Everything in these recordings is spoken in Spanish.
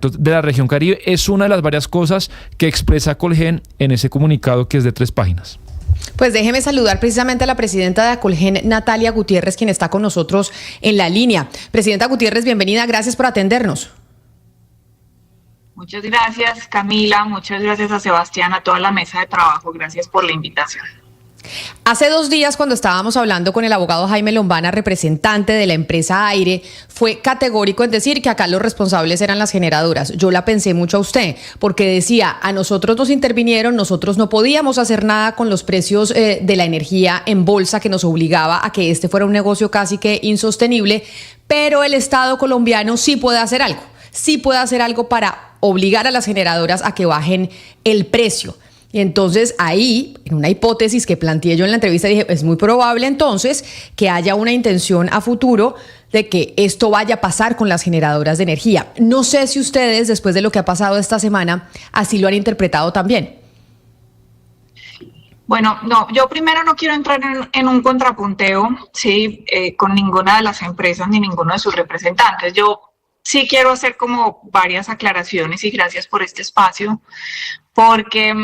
de la región Caribe. Es una de las varias cosas que expresa Colgen en ese comunicado que es de 3 páginas. Pues déjeme saludar precisamente a la presidenta de Colgen, Natalia Gutiérrez, quien está con nosotros en la línea. Presidenta Gutiérrez, bienvenida, gracias por atendernos. Muchas gracias, Camila, muchas gracias a Sebastián, a toda la mesa de trabajo, gracias por la invitación. Hace 2 días, cuando estábamos hablando con el abogado Jaime Lombana, representante de la empresa Aire, fue categórico en decir que acá los responsables eran las generadoras. Yo la pensé mucho a usted, porque decía, a nosotros nos intervinieron, nosotros no podíamos hacer nada con los precios de la energía en bolsa, que nos obligaba a que este fuera un negocio casi que insostenible, pero el Estado colombiano sí puede hacer algo para obligar a las generadoras a que bajen el precio. Y entonces ahí, en una hipótesis que planteé yo en la entrevista, dije, es muy probable entonces que haya una intención a futuro de que esto vaya a pasar con las generadoras de energía. No sé si ustedes, después de lo que ha pasado esta semana, así lo han interpretado también. Bueno, no, yo primero no quiero entrar en un contrapunteo, ¿sí? Con ninguna de las empresas ni ninguno de sus representantes. Yo sí quiero hacer como varias aclaraciones y gracias por este espacio, porque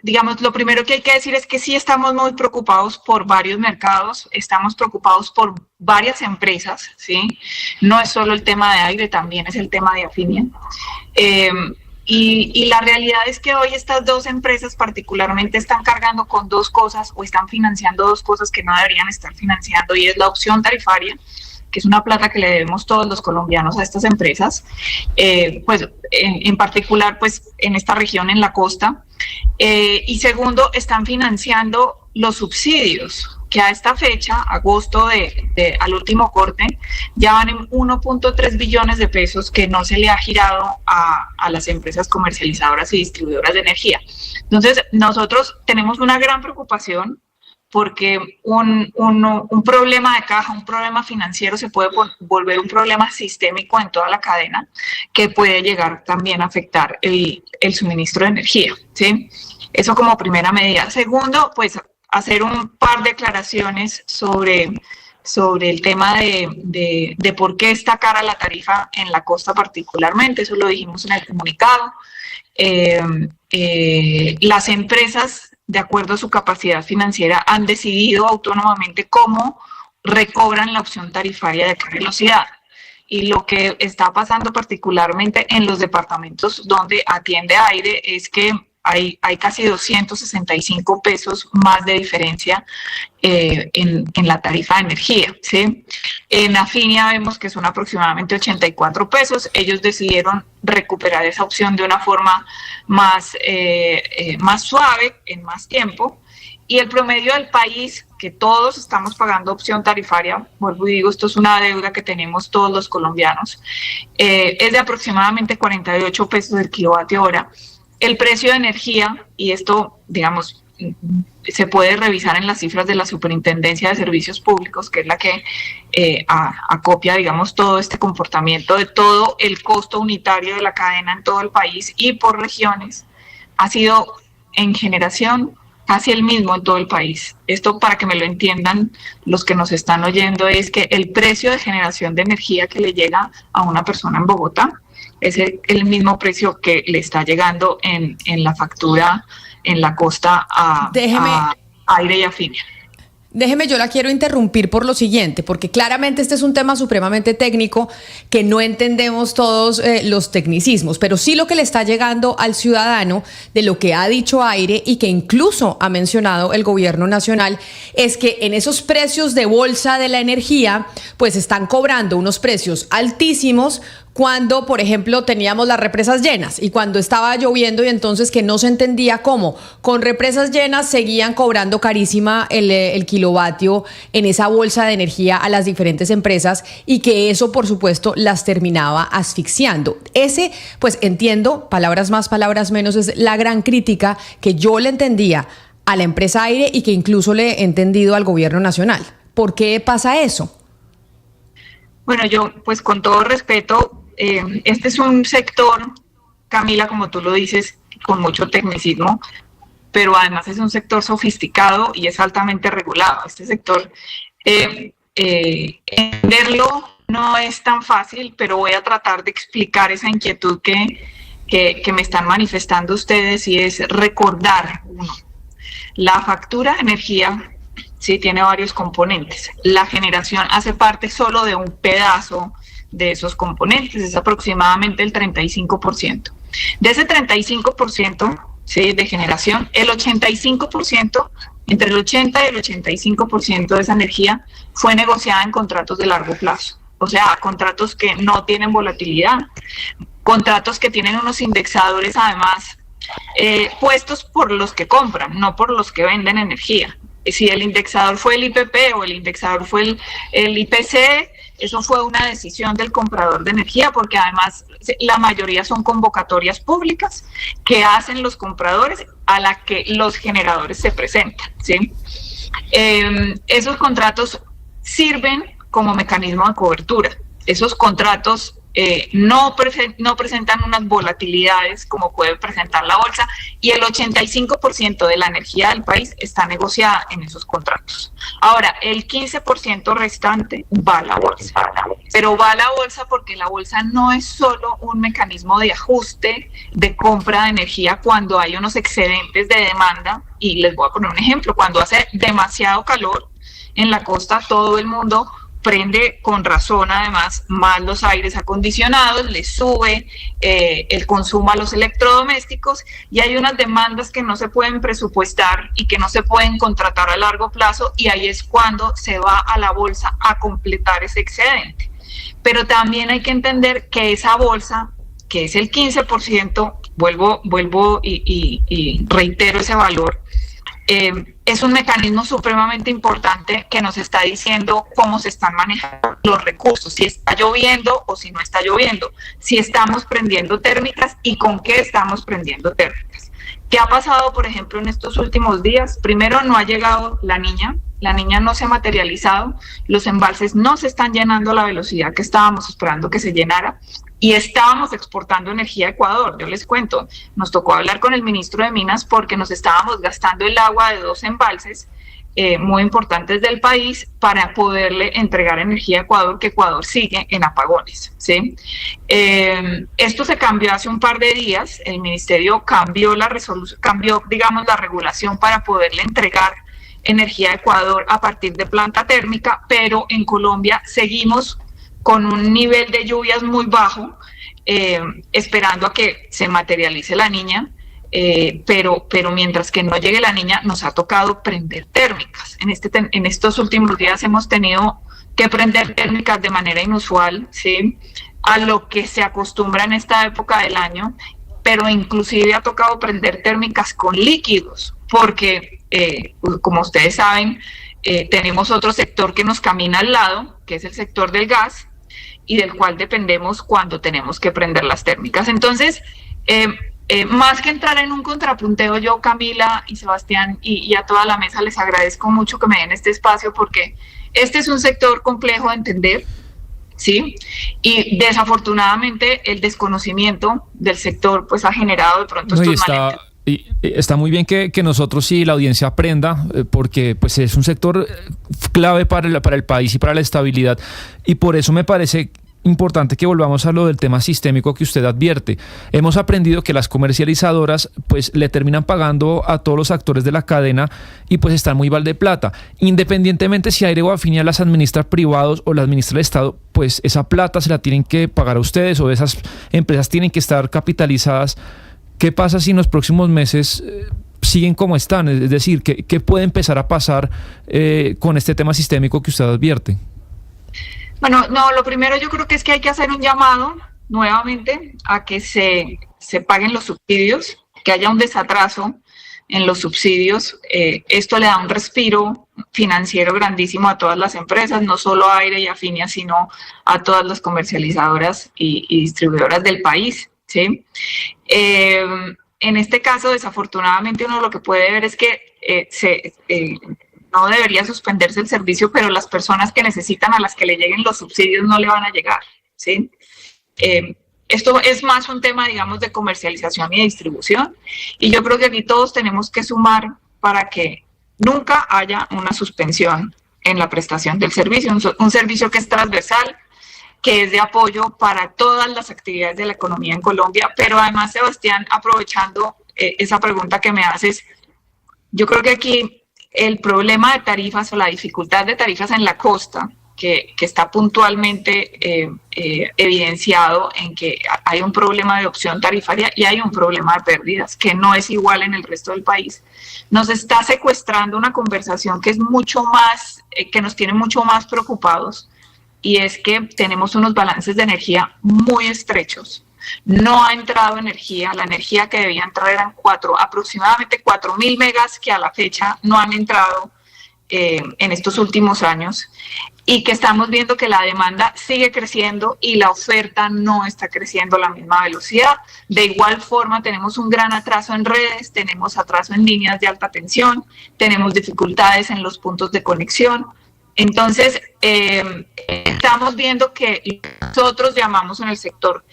digamos, lo primero que hay que decir es que sí estamos muy preocupados por varios mercados, estamos preocupados por varias empresas, ¿sí? No es solo el tema de Aire, también es el tema de Afinia. Y la realidad es que hoy estas 2 empresas particularmente están cargando con 2 cosas o están financiando 2 cosas que no deberían estar financiando, y es la opción tarifaria, que es una plata que le debemos todos los colombianos a estas empresas, pues en particular pues en esta región, en la costa, y segundo, están financiando los subsidios, que a esta fecha, agosto al último corte, ya van en 1.3 billones de pesos que no se le ha girado a las empresas comercializadoras y distribuidoras de energía. Entonces, nosotros tenemos una gran preocupación porque un problema de caja, un problema financiero se puede volver un problema sistémico en toda la cadena, que puede llegar también a afectar el suministro de energía, ¿sí? Eso como primera medida. Segundo, pues hacer un par de aclaraciones sobre el tema de por qué está cara la tarifa en la costa particularmente. Eso lo dijimos en el comunicado. Las empresas, de acuerdo a su capacidad financiera, han decidido autónomamente cómo recobran la opción tarifaria de alta velocidad. Y lo que está pasando particularmente en los departamentos donde atiende Aire es que hay casi 265 pesos más de diferencia en la tarifa de energía, ¿sí? En Afinia vemos que son aproximadamente 84 pesos. Ellos decidieron recuperar esa opción de una forma más suave, en más tiempo. Y el promedio del país, que todos estamos pagando opción tarifaria, vuelvo y digo, esto es una deuda que tenemos todos los colombianos, es de aproximadamente 48 pesos el kilovatio hora. El precio de energía, y esto, digamos, se puede revisar en las cifras de la Superintendencia de Servicios Públicos, que es la que acopia, digamos, todo este comportamiento de todo el costo unitario de la cadena en todo el país y por regiones, ha sido en generación casi el mismo en todo el país. Esto, para que me lo entiendan los que nos están oyendo, es que el precio de generación de energía que le llega a una persona en Bogotá es el mismo precio que le está llegando en la factura en la costa a Aire y Afinia. Déjeme, yo la quiero interrumpir por lo siguiente, porque claramente este es un tema supremamente técnico que no entendemos todos los tecnicismos, pero sí lo que le está llegando al ciudadano de lo que ha dicho Aire y que incluso ha mencionado el gobierno nacional es que en esos precios de bolsa de la energía pues están cobrando unos precios altísimos cuando, por ejemplo, teníamos las represas llenas y cuando estaba lloviendo, y entonces que no se entendía cómo con represas llenas seguían cobrando carísima el kilovatio en esa bolsa de energía a las diferentes empresas y que eso, por supuesto, las terminaba asfixiando. Ese, pues entiendo, palabras más, palabras menos, es la gran crítica que yo le entendía a la empresa Aire y que incluso le he entendido al gobierno nacional. ¿Por qué pasa eso? Bueno, yo, pues con todo respeto, este es un sector, Camila, como tú lo dices, con mucho tecnicismo, pero además es un sector sofisticado y es altamente regulado. Este sector, entenderlo no es tan fácil, pero voy a tratar de explicar esa inquietud que me están manifestando ustedes, y es recordar, uno, la factura de energía sí tiene varios componentes. La generación hace parte solo de un pedazo de esos componentes, es aproximadamente el 35%. De ese 35%, ¿sí?, de generación, el 85%, entre el 80 y el 85% de esa energía fue negociada en contratos de largo plazo. O sea, contratos que no tienen volatilidad, contratos que tienen unos indexadores además puestos por los que compran, no por los que venden energía. Si el indexador fue el IPP o el indexador fue el IPC, eso fue una decisión del comprador de energía, porque además la mayoría son convocatorias públicas que hacen los compradores a la que los generadores se presentan, ¿sí? Esos contratos sirven como mecanismo de cobertura. Esos contratos no presentan unas volatilidades como puede presentar la bolsa, y el 85% de la energía del país está negociada en esos contratos. Ahora, el 15% restante va a la bolsa, pero va a la bolsa porque la bolsa no es solo un mecanismo de ajuste de compra de energía cuando hay unos excedentes de demanda, y les voy a poner un ejemplo: cuando hace demasiado calor en la costa, todo el mundo prende, con razón además, más los aires acondicionados, le sube el consumo a los electrodomésticos, y hay unas demandas que no se pueden presupuestar y que no se pueden contratar a largo plazo, y ahí es cuando se va a la bolsa a completar ese excedente. Pero también hay que entender que esa bolsa, que es el 15%, vuelvo y reitero ese valor, es un mecanismo supremamente importante que nos está diciendo cómo se están manejando los recursos, si está lloviendo o si no está lloviendo, si estamos prendiendo térmicas y con qué estamos prendiendo térmicas. ¿Qué ha pasado, por ejemplo, en estos últimos días? Primero, no ha llegado la niña no se ha materializado, los embalses no se están llenando a la velocidad que estábamos esperando que se llenara, y estábamos exportando energía a Ecuador. Yo les cuento, nos tocó hablar con el ministro de Minas porque nos estábamos gastando el agua de 2 embalses muy importantes del país para poderle entregar energía a Ecuador, que Ecuador sigue en apagones, ¿sí? Esto se cambió hace un par de días. El ministerio cambió la regulación para poderle entregar energía a Ecuador a partir de planta térmica, pero en Colombia seguimos con un nivel de lluvias muy bajo, esperando a que se materialice la niña, pero mientras que no llegue la niña nos ha tocado prender térmicas. En estos últimos días hemos tenido que prender térmicas de manera inusual, ¿sí?, a lo que se acostumbra en esta época del año, pero inclusive ha tocado prender térmicas con líquidos, porque como ustedes saben, tenemos otro sector que nos camina al lado, que es el sector del gas, y del cual dependemos cuando tenemos que prender las térmicas. Entonces, más que entrar en un contrapunteo, yo, Camila y Sebastián, y a toda la mesa, les agradezco mucho que me den este espacio, porque este es un sector complejo de entender, ¿sí? Y desafortunadamente el desconocimiento del sector pues ha generado de pronto estos malentendidos. Y está muy bien que nosotros y la audiencia aprenda, porque pues es un sector clave para el país y para la estabilidad, y por eso me parece importante que volvamos a lo del tema sistémico que usted advierte. Hemos aprendido que las comercializadoras pues le terminan pagando a todos los actores de la cadena y pues están muy de plata. Independientemente si Aire o Afinia las administra privados o las administra el Estado, pues esa plata se la tienen que pagar a ustedes, o esas empresas tienen que estar capitalizadas. ¿Qué pasa si en los próximos meses siguen como están? Es decir, ¿qué puede empezar a pasar con este tema sistémico que usted advierte? Bueno, no, lo primero yo creo que es que hay que hacer un llamado nuevamente a que se paguen los subsidios, que haya un desatraso en los subsidios. Esto le da un respiro financiero grandísimo a todas las empresas, no solo a Aire y Afinia, sino a todas las comercializadoras y distribuidoras del país, ¿sí? En este caso, desafortunadamente, uno lo que puede ver es que no debería suspenderse el servicio, pero las personas que necesitan, a las que le lleguen los subsidios, no le van a llegar, ¿sí? Esto es más un tema, digamos, de comercialización y de distribución, y yo creo que aquí todos tenemos que sumar para que nunca haya una suspensión en la prestación del servicio, un servicio que es transversal, que es de apoyo para todas las actividades de la economía en Colombia. Pero además, Sebastián, aprovechando esa pregunta que me haces, yo creo que aquí el problema de tarifas o la dificultad de tarifas en la costa, que está puntualmente evidenciado en que hay un problema de opción tarifaria y hay un problema de pérdidas que no es igual en el resto del país, nos está secuestrando una conversación que es mucho más, que nos tiene mucho más preocupados, y es que tenemos unos balances de energía muy estrechos. No ha entrado energía, la energía que debía entrar eran aproximadamente 4.000 megas que a la fecha no han entrado en estos últimos años, y que estamos viendo que la demanda sigue creciendo y la oferta no está creciendo a la misma velocidad. De igual forma, tenemos un gran atraso en redes, tenemos atraso en líneas de alta tensión, tenemos dificultades en los puntos de conexión. Entonces, estamos viendo que nosotros llamamos en el sector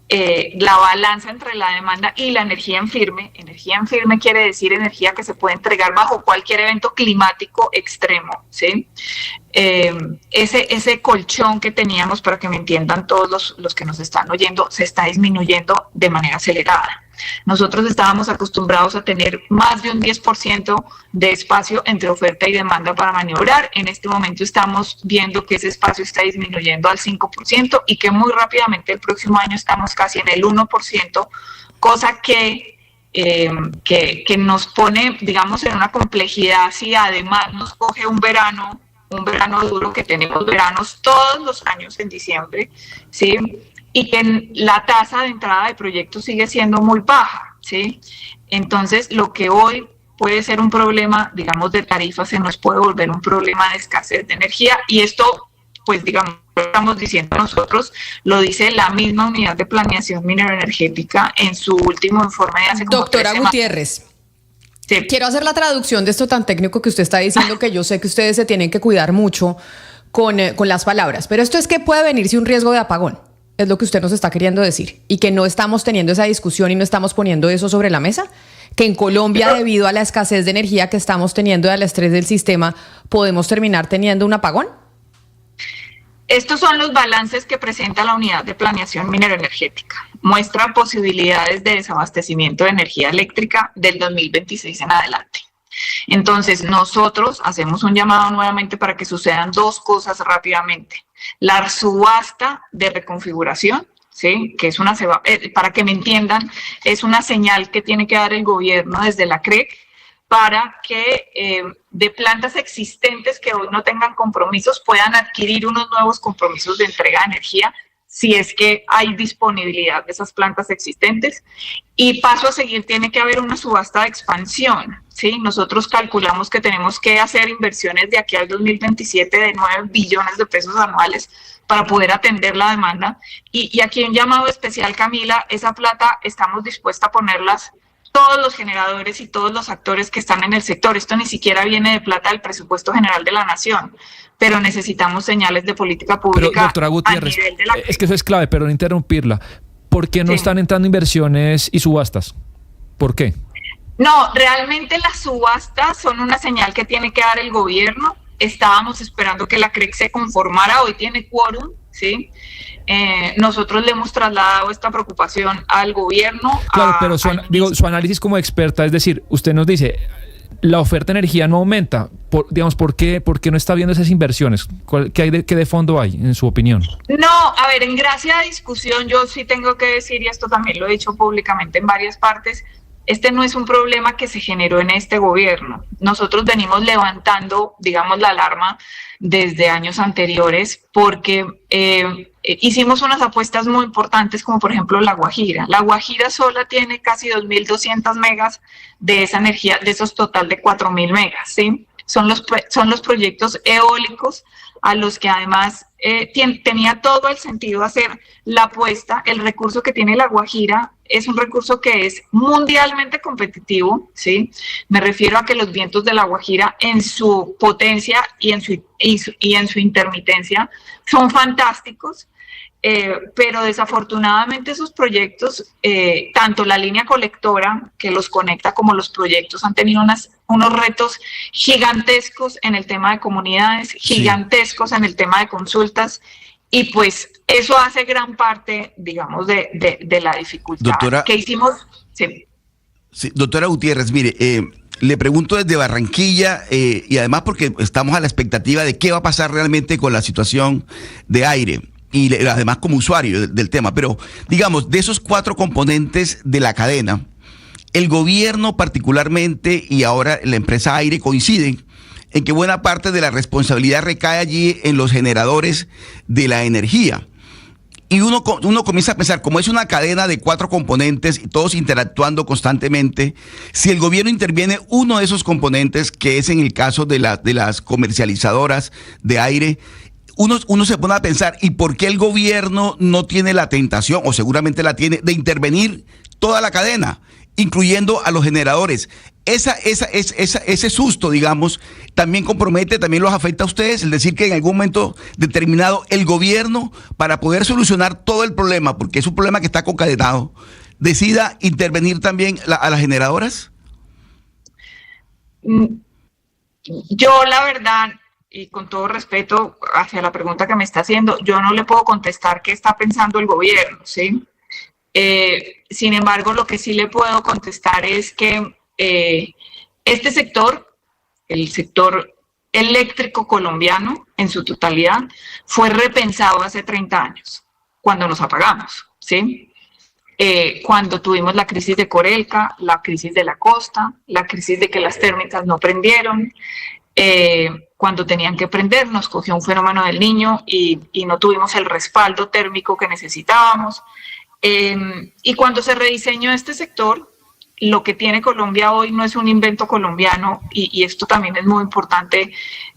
la balanza entre la demanda y la energía en firme. Energía en firme quiere decir energía que se puede entregar bajo cualquier evento climático extremo, ¿sí? Ese colchón que teníamos, para que me entiendan todos los que nos están oyendo, se está disminuyendo de manera acelerada. Nosotros estábamos acostumbrados a tener más de un 10% de espacio entre oferta y demanda para maniobrar. En este momento estamos viendo que ese espacio está disminuyendo al 5% y que muy rápidamente el próximo año estamos casi en el 1%, cosa que nos pone, digamos, en una complejidad si además nos coge un verano duro, que tenemos veranos todos los años en diciembre, ¿sí? Y que la tasa de entrada de proyectos sigue siendo muy baja, ¿sí? Entonces, lo que hoy puede ser un problema, digamos, de tarifas, se nos puede volver un problema de escasez de energía, y esto, pues, digamos, lo estamos diciendo nosotros, lo dice la misma Unidad de Planeación Mineroenergética en su último informe de hace como Doctora 3 semanas. Gutiérrez. Sí. Quiero hacer la traducción de esto tan técnico que usted está diciendo, que yo sé que ustedes se tienen que cuidar mucho con las palabras, pero esto es que puede venirse un riesgo de apagón, es lo que usted nos está queriendo decir, y que no estamos teniendo esa discusión y no estamos poniendo eso sobre la mesa, que en Colombia, debido a la escasez de energía que estamos teniendo y al estrés del sistema, podemos terminar teniendo un apagón. Estos son los balances que presenta la Unidad de Planeación Mineroenergética. Muestra posibilidades de desabastecimiento de energía eléctrica del 2026 en adelante. Entonces, nosotros hacemos un llamado nuevamente para que sucedan dos cosas rápidamente. La subasta de reconfiguración, ¿sí? Que es una, para que me entiendan, es una señal que tiene que dar el gobierno desde la CREC para que de plantas existentes que hoy no tengan compromisos puedan adquirir unos nuevos compromisos de entrega de energía, si es que hay disponibilidad de esas plantas existentes. Y paso a seguir, tiene que haber una subasta de expansión, ¿sí? Nosotros calculamos que tenemos que hacer inversiones de aquí al 2027 de 9 billones de pesos anuales para poder atender la demanda. Y aquí un llamado especial, Camila, esa plata estamos dispuestos a ponerlas todos los generadores y todos los actores que están en el sector. Esto ni siquiera viene de plata del presupuesto general de la nación, pero necesitamos señales de política pública. Pero, doctora Gutiérrez, es que eso es clave, pero no interrumpirla. ¿Por qué no están entrando inversiones y subastas? ¿Por qué? No, realmente las subastas son una señal que tiene que dar el gobierno. Estábamos esperando que la CREC se conformara, hoy tiene quórum, ¿sí? Nosotros le hemos trasladado esta preocupación al gobierno. Claro, pero su análisis como experta, es decir, usted nos dice, la oferta de energía no aumenta, ¿por qué no está viendo esas inversiones? ¿Qué de fondo hay, en su opinión? No, a ver, en gracia de discusión, yo sí tengo que decir, y esto también lo he dicho públicamente en varias partes, este no es un problema que se generó en este gobierno. Nosotros venimos levantando, digamos, la alarma desde años anteriores porque hicimos unas apuestas muy importantes, como por ejemplo La Guajira. La Guajira sola tiene casi 2.200 megas de esa energía, de esos total de 4.000 megas, ¿sí? Son los proyectos eólicos a los que además tenía todo el sentido hacer la apuesta. El recurso que tiene La Guajira es un recurso que es mundialmente competitivo, ¿sí? Me refiero a que los vientos de La Guajira en su potencia y en su intermitencia son fantásticos. Pero desafortunadamente esos proyectos, tanto la línea colectora que los conecta como los proyectos, han tenido unos retos gigantescos en el tema de comunidades, gigantescos en el tema de consultas, Y pues eso hace gran parte, digamos, de la dificultad. Doctora, ¿qué hicimos? Sí. Sí, doctora Gutiérrez, mire, le pregunto desde Barranquilla y además porque estamos a la expectativa de qué va a pasar realmente con la situación de aire y además como usuario del tema. Pero digamos, de esos 4 componentes de la cadena, el gobierno particularmente y ahora la empresa Aire coinciden en que buena parte de la responsabilidad recae allí en los generadores de la energía. Y uno comienza a pensar, como es una cadena de 4 componentes y todos interactuando constantemente, si el gobierno interviene uno de esos componentes, que es en el caso de las comercializadoras de aire, uno se pone a pensar, ¿y por qué el gobierno no tiene la tentación, o seguramente la tiene, de intervenir toda la cadena, incluyendo a los generadores? Ese susto, digamos, también compromete, también los afecta a ustedes, es decir, que en algún momento determinado el gobierno, para poder solucionar todo el problema, porque es un problema que está concadenado, decida intervenir también a las generadoras. Yo, la verdad, y con todo respeto hacia la pregunta que me está haciendo, yo no le puedo contestar qué está pensando el gobierno, ¿sí? Sin embargo, lo que sí le puedo contestar es que este sector, el sector eléctrico colombiano en su totalidad, fue repensado hace 30 años, cuando nos apagamos, ¿sí? Cuando tuvimos la crisis de Corelca, la crisis de la costa, la crisis de que las térmicas no prendieron, cuando tenían que prender, nos cogió un fenómeno del Niño y no tuvimos el respaldo térmico que necesitábamos. Y cuando se rediseñó este sector, lo que tiene Colombia hoy no es un invento colombiano, y esto también es muy importante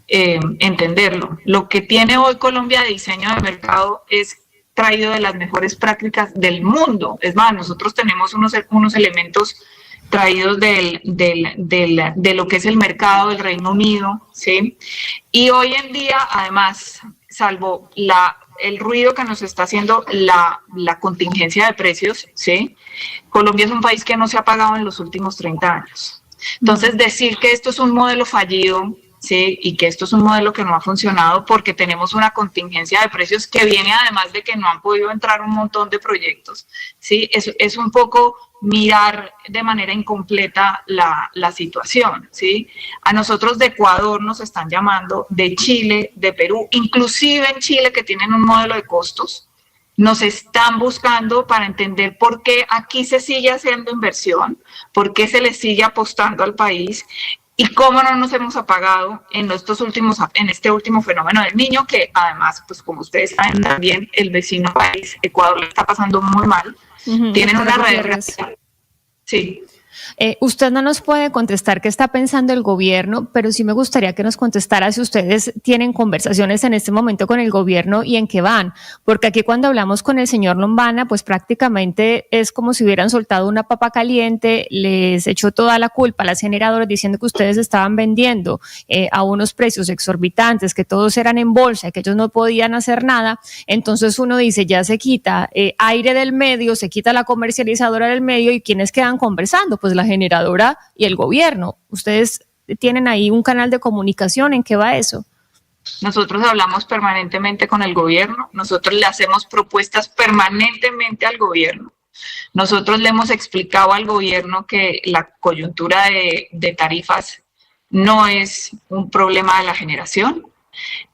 entenderlo. Lo que tiene hoy Colombia de diseño de mercado es traído de las mejores prácticas del mundo. Es más, nosotros tenemos unos elementos traídos de lo que es el mercado del Reino Unido, ¿sí? Y hoy en día, además, salvo el ruido que nos está haciendo la contingencia de precios, ¿sí? Colombia es un país que no se ha pagado en los últimos 30 años. Entonces, decir que esto es un modelo fallido, ¿sí? Y que esto es un modelo que no ha funcionado porque tenemos una contingencia de precios que viene además de que no han podido entrar un montón de proyectos, ¿sí? Es un poco mirar de manera incompleta la situación, ¿sí? A nosotros de Ecuador nos están llamando, de Chile, de Perú, inclusive en Chile, que tienen un modelo de costos, nos están buscando para entender por qué aquí se sigue haciendo inversión, por qué se le sigue apostando al país y cómo no nos hemos apagado en este último fenómeno del Niño, que además, pues como ustedes saben, también el vecino país, Ecuador, le está pasando muy mal. Tienen una red. Sí. Usted no nos puede contestar qué está pensando el gobierno, pero sí me gustaría que nos contestara si ustedes tienen conversaciones en este momento con el gobierno y en qué van, porque aquí cuando hablamos con el señor Lombana, pues prácticamente es como si hubieran soltado una papa caliente, les echó toda la culpa a las generadoras diciendo que ustedes estaban vendiendo a unos precios exorbitantes, que todos eran en bolsa, que ellos no podían hacer nada. Entonces uno dice, ya se quita aire del medio, se quita la comercializadora del medio, ¿y quiénes quedan conversando? Pues la generadora y el gobierno. ¿Ustedes tienen ahí un canal de comunicación? ¿En qué va eso? Nosotros hablamos permanentemente con el gobierno, nosotros le hacemos propuestas permanentemente al gobierno. Nosotros le hemos explicado al gobierno que la coyuntura de tarifas no es un problema de la generación.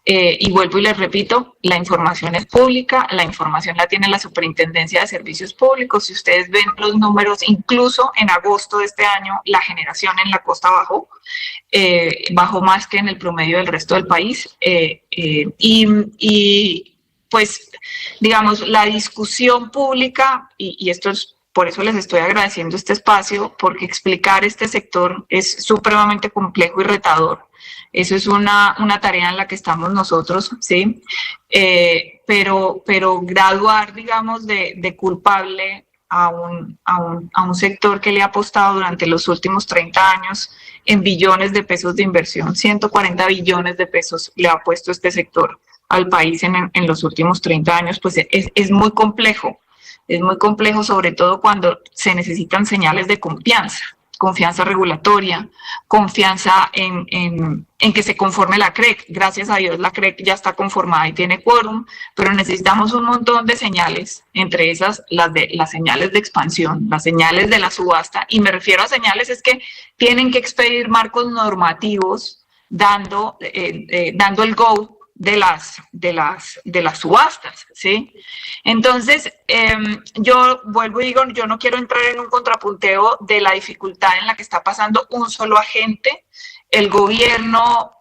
Y vuelvo y les repito, la información es pública, la información la tiene la Superintendencia de Servicios Públicos. Si ustedes ven los números, incluso en agosto de este año, la generación en la costa bajó más que en el promedio del resto del país. Y pues, digamos, la discusión pública, y esto es por eso les estoy agradeciendo este espacio, porque explicar este sector es supremamente complejo y retador. Eso es una tarea en la que estamos nosotros, ¿sí? Pero graduar, digamos, de culpable a un sector que le ha apostado durante los últimos 30 años en billones de pesos de inversión, 140 billones de pesos le ha puesto este sector al país en los últimos 30 años, pues es muy complejo. Es muy complejo, sobre todo cuando se necesitan señales de confianza confianza regulatoria, confianza en que se conforme la CREC. Gracias a Dios la CREC ya está conformada y tiene quórum, pero necesitamos un montón de señales, entre esas las señales de expansión, las señales de la subasta, y me refiero a señales es que tienen que expedir marcos normativos dando el go de las subastas, ¿sí? Entonces, yo vuelvo y digo, yo no quiero entrar en un contrapunteo de la dificultad en la que está pasando un solo agente. El gobierno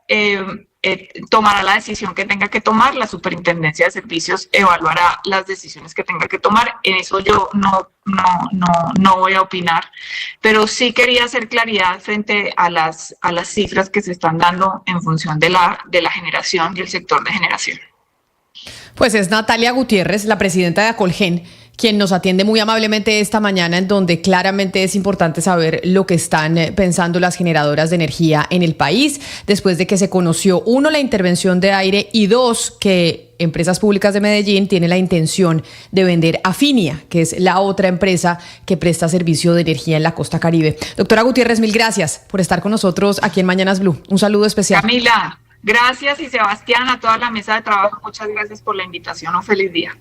tomará la decisión que tenga que tomar, la Superintendencia de Servicios evaluará las decisiones que tenga que tomar. En eso yo no voy a opinar, pero sí quería hacer claridad frente a las cifras que se están dando en función de la generación y el sector de generación. Pues es Natalia Gutiérrez, la presidenta de Acolgen, quien nos atiende muy amablemente esta mañana, en donde claramente es importante saber lo que están pensando las generadoras de energía en el país, después de que se conoció, 1, la intervención de Aire, y 2, que Empresas Públicas de Medellín tiene la intención de vender a Finia, que es la otra empresa que presta servicio de energía en la costa Caribe. Doctora Gutiérrez, mil gracias por estar con nosotros aquí en Mañanas Blue. Un saludo especial. Camila, gracias, y Sebastián, a toda la mesa de trabajo, muchas gracias por la invitación. Un feliz día.